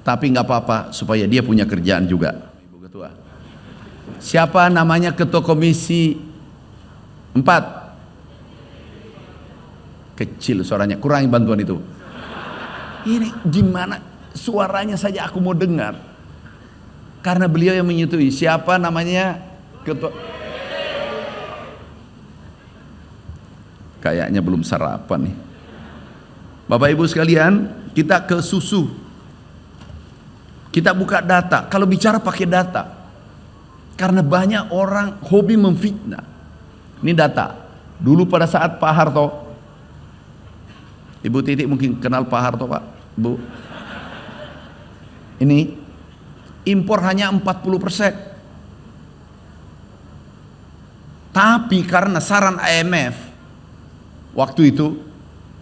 Tapi nggak apa-apa supaya dia punya kerjaan juga. Ibu Ketua. Siapa namanya Ketua Komisi 4? Kecil suaranya, kurangi bantuan itu. Ini gimana suaranya saja aku mau dengar. Karena beliau yang menyetujui. Siapa namanya Ketua? Kayaknya belum sarapan nih. Bapak Ibu sekalian, kita ke susu. Kita buka data. Kalau bicara pakai data, karena banyak orang hobi memfitnah. Ini data. Dulu pada saat Pak Harto, Ibu Titik mungkin kenal Pak Harto, Pak, Bu. Ini impor hanya 40%. Tapi karena saran IMF waktu itu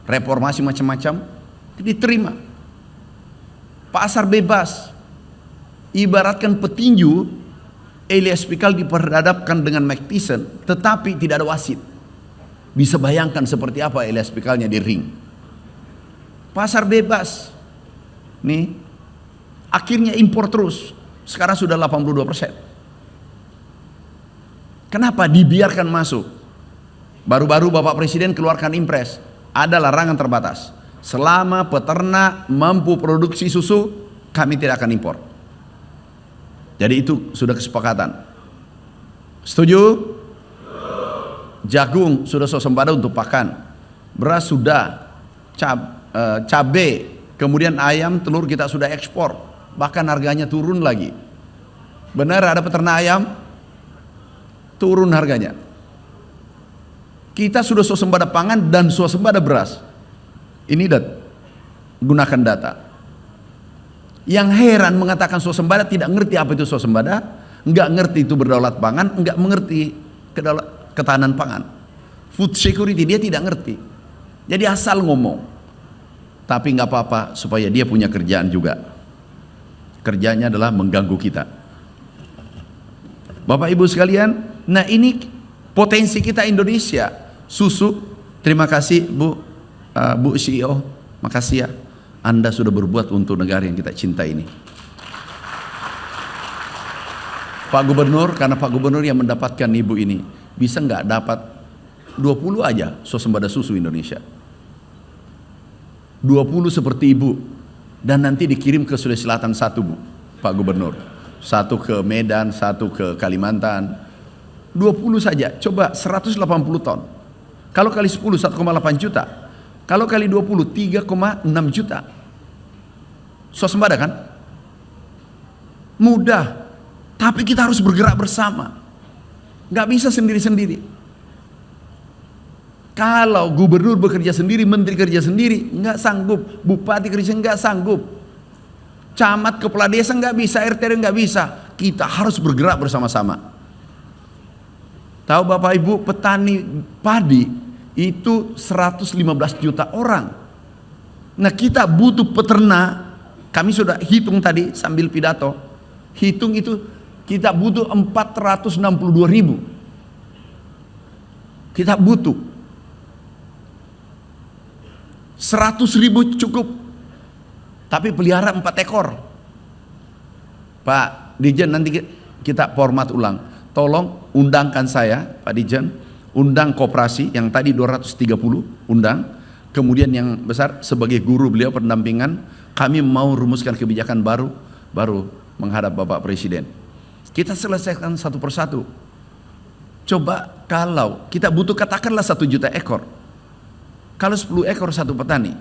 reformasi macam-macam diterima. Pasar bebas. Ibaratkan petinju, Elias Pikal diperhadapkan dengan Mike Tyson, tetapi tidak ada wasit. Bisa bayangkan seperti apa Elias Pikalnya di ring. Pasar bebas. Nih, akhirnya impor terus. Sekarang sudah 82%. Kenapa dibiarkan masuk? Baru-baru Bapak Presiden keluarkan impres. Ada larangan terbatas. Selama peternak mampu produksi susu, kami tidak akan impor. Jadi itu sudah kesepakatan. Setuju? Jagung sudah swasembada untuk pakan. Beras sudah. Cabai, kemudian ayam, telur kita sudah ekspor. Bahkan harganya turun lagi. Benar ada peternak ayam? Turun harganya. Kita sudah swasembada pangan dan swasembada beras. Ini gunakan data. Yang heran mengatakan swasembada tidak ngerti apa itu swasembada, nggak ngerti itu berdaulat pangan, nggak mengerti ketahanan pangan. Food security dia tidak ngerti. Jadi asal ngomong. Tapi nggak apa-apa supaya dia punya kerjaan juga. Kerjanya adalah mengganggu kita. Bapak Ibu sekalian, nah ini potensi kita Indonesia. Susu, terima kasih Bu CEO, makasih ya. Anda sudah berbuat untuk negara yang kita cintai ini. Pak Gubernur, karena Pak Gubernur yang mendapatkan ibu ini, bisa nggak dapat 20 aja swasembada susu Indonesia? 20 seperti ibu, dan nanti dikirim ke Sulawesi Selatan satu, Bu, Pak Gubernur. Satu ke Medan, satu ke Kalimantan. 20 saja, coba 180 ton. Kalau kali 10, 1,8 juta. Kalau kali 20, 3,6 juta. Swasembada kan? Mudah. Tapi kita harus bergerak bersama. Gak bisa sendiri-sendiri. Kalau gubernur bekerja sendiri, menteri kerja sendiri, nggak sanggup. Bupati kerja nggak sanggup. Camat, kepala desa nggak bisa, RT nggak bisa. Kita harus bergerak bersama-sama. Tahu Bapak Ibu, petani padi itu 115 juta orang. Nah kita butuh peternak. Kami sudah hitung tadi sambil pidato. Hitung itu kita butuh 462.000. Kita butuh 100.000 cukup. Tapi pelihara 4 ekor. Pak Dijen, nanti kita format ulang. Tolong undangkan saya, Pak Dijen, undang koperasi yang tadi 230, undang. Kemudian yang besar sebagai guru beliau pendampingan, kami mau rumuskan kebijakan baru menghadap Bapak Presiden. Kita selesaikan satu persatu. Coba kalau kita butuh katakanlah 1 juta ekor. Kalau 10 ekor satu petani,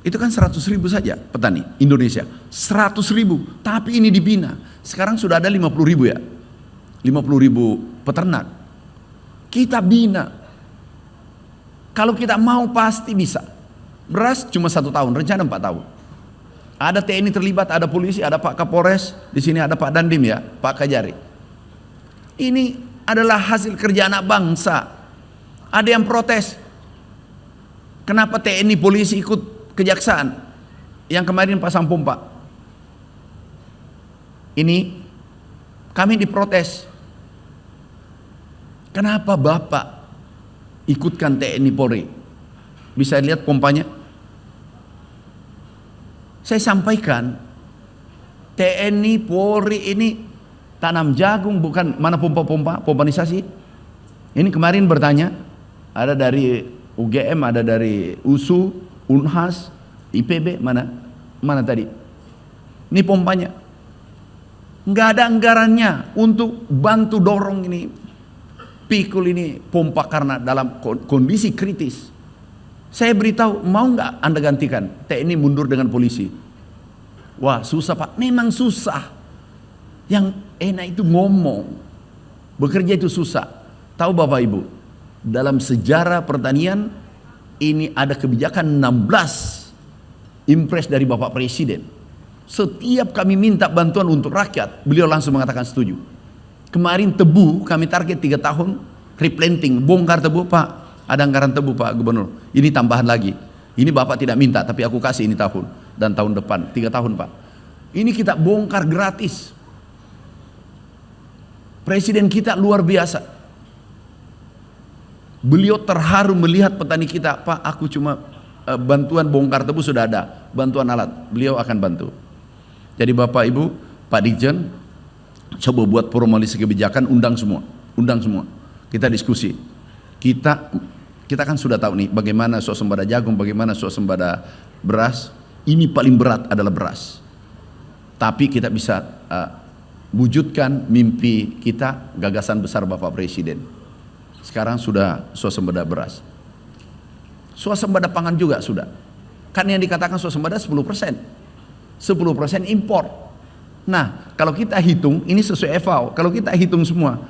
itu kan 100.000 saja petani Indonesia. 100.000, tapi ini dibina. Sekarang sudah ada 50.000 ya. 50.000 peternak. Kita bina. Kalau kita mau pasti bisa. Beras cuma 1 tahun, rencana 4 tahun. Ada TNI terlibat, ada polisi, ada Pak Kapolres, di sini ada Pak Dandim ya, Pak Kajari. Ini adalah hasil kerja anak bangsa. Ada yang protes. Kenapa TNI polisi ikut kejaksaan? Yang kemarin pasang pompa. Ini kami diprotes. Kenapa Bapak ikutkan TNI Polri? Bisa lihat pompanya? Saya sampaikan, TNI, Polri ini tanam jagung, bukan mana pompa-pompa, pompanisasi. Ini kemarin bertanya, ada dari UGM, ada dari USU, Unhas, IPB, mana tadi? Ini pompanya. Nggak ada anggarannya untuk bantu dorong ini, pikul ini pompa karena dalam kondisi kritis. Saya beritahu, mau nggak Anda gantikan TNI mundur dengan polisi? Wah susah Pak, memang susah. Yang enak itu ngomong, bekerja itu susah. Tahu Bapak Ibu, dalam sejarah pertanian ini ada kebijakan 16 impres dari Bapak Presiden. Setiap kami minta bantuan untuk rakyat, beliau langsung mengatakan setuju. Kemarin tebu kami target 3 tahun replanting, bongkar tebu Pak, ada anggaran tebu Pak Gubernur, ini tambahan lagi. Ini Bapak tidak minta tapi aku kasih ini tahun dan tahun depan 3 tahun Pak. Ini kita bongkar gratis. Presiden kita luar biasa. Beliau terharu melihat petani kita, Pak aku cuma bantuan bongkar tebu sudah ada, bantuan alat beliau akan bantu. Jadi Bapak Ibu, Pak Dirjen, coba buat formulasi kebijakan, undang semua, kita diskusi. Kita kan sudah tahu nih bagaimana swasembada jagung, bagaimana swasembada beras. Ini paling berat adalah beras. Tapi kita bisa wujudkan mimpi kita, gagasan besar Bapak Presiden. Sekarang sudah swasembada beras. Swasembada pangan juga sudah. Kan yang dikatakan swasembada 10%. 10% impor. Nah, kalau kita hitung, ini sesuai FAO. Kalau kita hitung semua,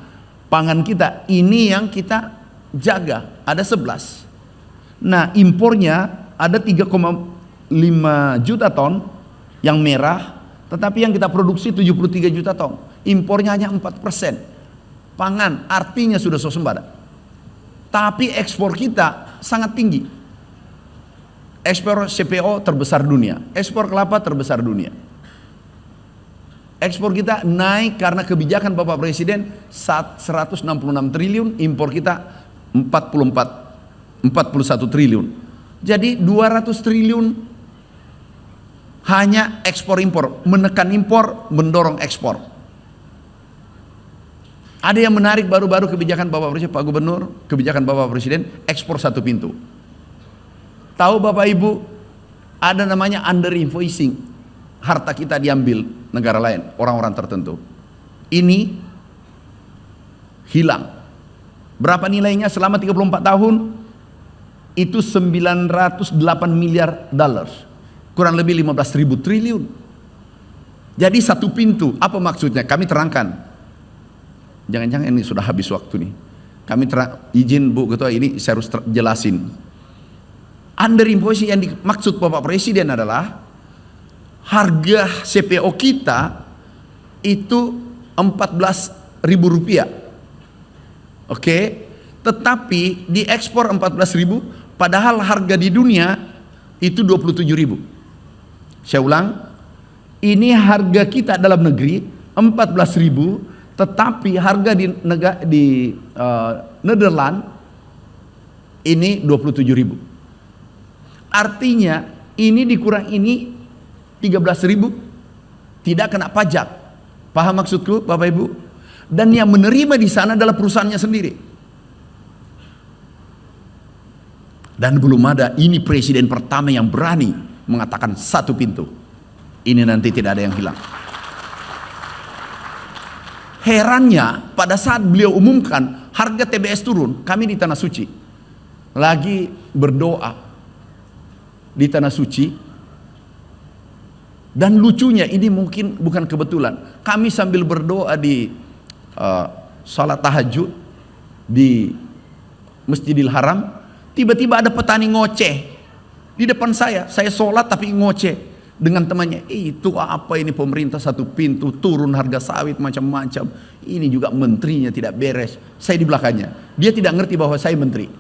pangan kita ini yang kita jaga ada 11. Nah, impornya ada 3,5 juta ton yang merah, tetapi yang kita produksi 73 juta ton. Impornya hanya 4%. Pangan artinya sudah swasembada. Tapi ekspor kita sangat tinggi. Ekspor CPO terbesar dunia, ekspor kelapa terbesar dunia. Ekspor kita naik karena kebijakan Bapak Presiden 166 triliun, impor kita 41 triliun. Jadi 200 triliun hanya ekspor impor, menekan impor, mendorong ekspor. Ada yang menarik baru-baru kebijakan Bapak Presiden, Pak Gubernur, kebijakan Bapak Presiden ekspor satu pintu. Tahu Bapak Ibu, ada namanya under invoicing. Harta kita diambil negara lain, orang-orang tertentu. Ini hilang. Berapa nilainya selama 34 tahun? Itu 908 miliar dollars. Kurang lebih 15.000 triliun. Jadi satu pintu, apa maksudnya? Kami terangkan. Jangan-jangan ini sudah habis waktu nih. Kami izin Bu Ketua, ini saya harus jelasin. Under invoicing yang dimaksud Bapak Presiden adalah harga CPO kita itu Rp14.000. Oke, tetapi diekspor 14.000, padahal harga di dunia itu 27.000. Saya ulang, ini harga kita dalam negeri 14.000, tetapi harga di Nederland ini 27.000. Artinya ini dikurang ini 13.000 tidak kena pajak. Paham maksudku Bapak Ibu? Dan yang menerima di sana adalah perusahaannya sendiri. Dan belum ada, ini presiden pertama yang berani mengatakan satu pintu. Ini nanti tidak ada yang hilang. Herannya pada saat beliau umumkan harga TBS turun, kami di Tanah Suci lagi berdoa di Tanah Suci, dan lucunya ini mungkin bukan kebetulan, kami sambil berdoa di salat tahajud di Masjidil Haram, tiba-tiba ada petani ngoceh di depan saya sholat tapi ngoceh dengan temannya, itu apa ini pemerintah satu pintu, turun harga sawit macam-macam, ini juga menterinya tidak beres. Saya di belakangnya, dia tidak ngerti bahwa saya menteri.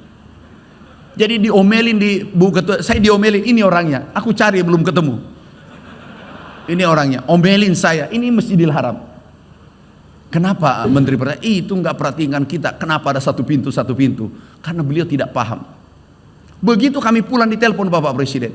Jadi diomelin di Bu Ketua, saya diomelin, ini orangnya, aku cari belum ketemu. Ini orangnya, omelin saya, ini Masjidil Haram. Kenapa Menteri Pertanian? Itu nggak perhatikan kita, kenapa ada satu pintu? Karena beliau tidak paham. Begitu kami pulang ditelepon Bapak Presiden,